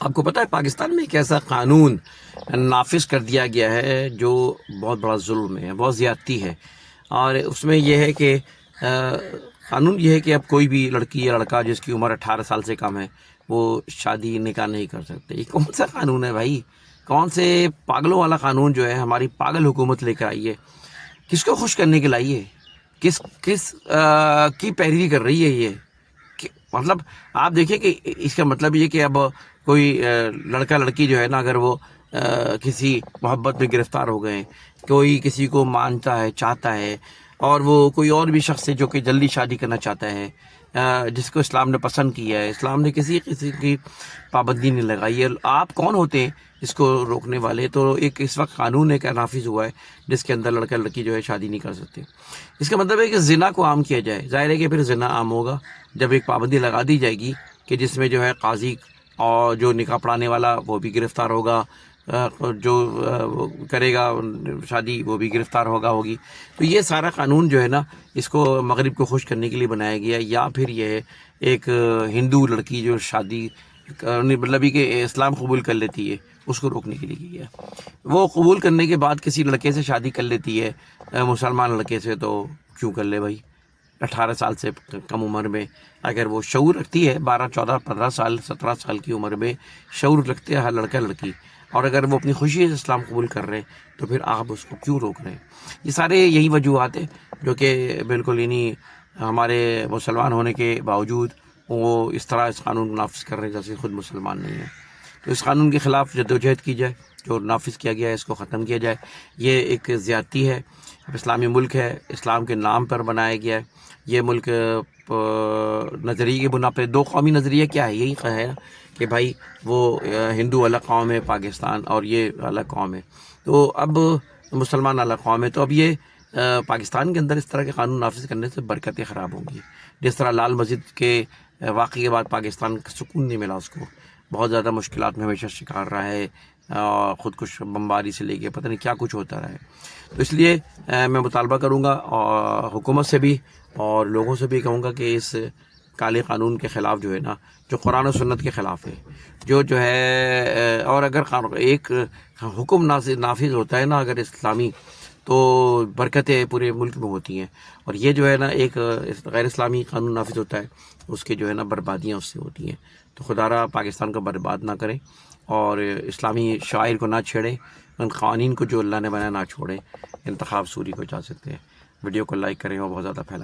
آپ کو پتہ ہے پاکستان میں ایک ایسا قانون نافذ کر دیا گیا ہے جو بہت بڑا ظلم ہے، بہت زیادتی ہے، اور اس میں یہ ہے کہ قانون یہ ہے کہ اب کوئی بھی لڑکی یا لڑکا جس کی عمر 18 سال سے کم ہے وہ شادی نکاح نہیں کر سکتے۔ یہ کون سا قانون ہے بھائی؟ کون سے پاگلوں والا قانون جو ہے ہماری پاگل حکومت لے کر آئی ہے؟ کس کو خوش کرنے کے لائی ہے؟ کس کی پیروی کر رہی ہے یہ؟ مطلب آپ دیکھیں کہ اس کا مطلب یہ کہ اب کوئی لڑکا لڑکی جو ہے نا، اگر وہ کسی محبت میں گرفتار ہو گئے، کوئی کسی کو مانتا ہے، چاہتا ہے، اور وہ کوئی اور بھی شخص ہے جو کہ جلدی شادی کرنا چاہتا ہے، جس کو اسلام نے پسند کیا ہے، اسلام نے کسی کی پابندی نہیں لگائی ہے، آپ کون ہوتے ہیں اس کو روکنے والے؟ تو ایک اس وقت قانون ایک نافذ ہوا ہے جس کے اندر لڑکا لڑکی جو ہے شادی نہیں کر سکتے۔ اس کا مطلب ہے کہ زنا کو عام کیا جائے۔ ظاہر ہے کہ پھر زنا عام ہوگا جب ایک پابندی لگا دی جائے گی کہ جس میں جو ہے قاضی اور جو نکاح پڑھانے والا وہ بھی گرفتار ہوگا، جو کرے گا شادی وہ بھی گرفتار ہوگی۔ تو یہ سارا قانون جو ہے نا، اس کو مغرب کو خوش کرنے کے لیے بنایا گیا، یا پھر یہ ایک ہندو لڑکی جو شادی مطلب کہ اسلام قبول کر لیتی ہے اس کو روکنے کے لیے گیا۔ وہ قبول کرنے کے بعد کسی لڑکے سے شادی کر لیتی ہے، مسلمان لڑکے سے، تو کیوں کر لے بھائی؟ 18 سال سے کم عمر میں اگر وہ شعور رکھتی ہے، 12 14 15 سال 17 سال کی عمر میں شعور رکھتے ہیں ہر لڑکا لڑکی، اور اگر وہ اپنی خوشی سے اسلام قبول کر رہے ہیں تو پھر آپ اس کو کیوں روک رہے ہیں؟ یہ سارے یہی وجوہات ہیں جو کہ بالکل ہمارے مسلمان ہونے کے باوجود وہ اس طرح اس قانون کو نافذ کر رہے ہیں جیسے خود مسلمان نہیں ہیں۔ تو اس قانون کے خلاف جدوجہد کی جائے، جو نافذ کیا گیا ہے اس کو ختم کیا جائے۔ یہ ایک زیادتی ہے۔ اب اسلامی ملک ہے، اسلام کے نام پر بنایا گیا ہے یہ ملک۔ نظریے کی بنا پہ دو قومی نظریہ کیا ہے؟ یہی ہے کہ بھائی وہ ہندو الگ قوم ہے پاکستان، اور یہ الگ قوم ہے، تو اب مسلمان الگ قوم ہے۔ تو اب یہ پاکستان کے اندر اس طرح کے قانون نافذ کرنے سے برکتیں خراب ہوں گی۔ جس طرح لال مسجد کے واقعے کے بعد پاکستان کا سکون نہیں ملا، اس کو بہت زیادہ مشکلات میں ہمیشہ شکار رہا ہے، خودکش بمباری سے لے کے پتہ نہیں کیا کچھ ہوتا رہا ہے۔ تو اس لیے میں مطالبہ کروں گا اور حکومت سے بھی اور لوگوں سے بھی کہوں گا کہ اس کالے قانون کے خلاف جو ہے نا، جو قرآن و سنت کے خلاف ہے، جو ہے، اور اگر ایک حکم نافذ ہوتا ہے نا اگر اسلامی، تو برکتیں پورے ملک میں ہوتی ہیں، اور یہ جو ہے نا ایک غیر اسلامی قانون نافذ ہوتا ہے، اس کے جو ہے نا بربادیاں اس سے ہوتی ہیں۔ تو خدا را پاکستان کو برباد نہ کریں، اور اسلامی شاعر کو نہ چھیڑیں، ان قوانین کو جو اللہ نے بنایا نہ چھوڑیں۔ انتخاب سوری کو جا سکتے ہیں۔ ویڈیو کو لائک کریں اور بہت زیادہ پھیلائیں۔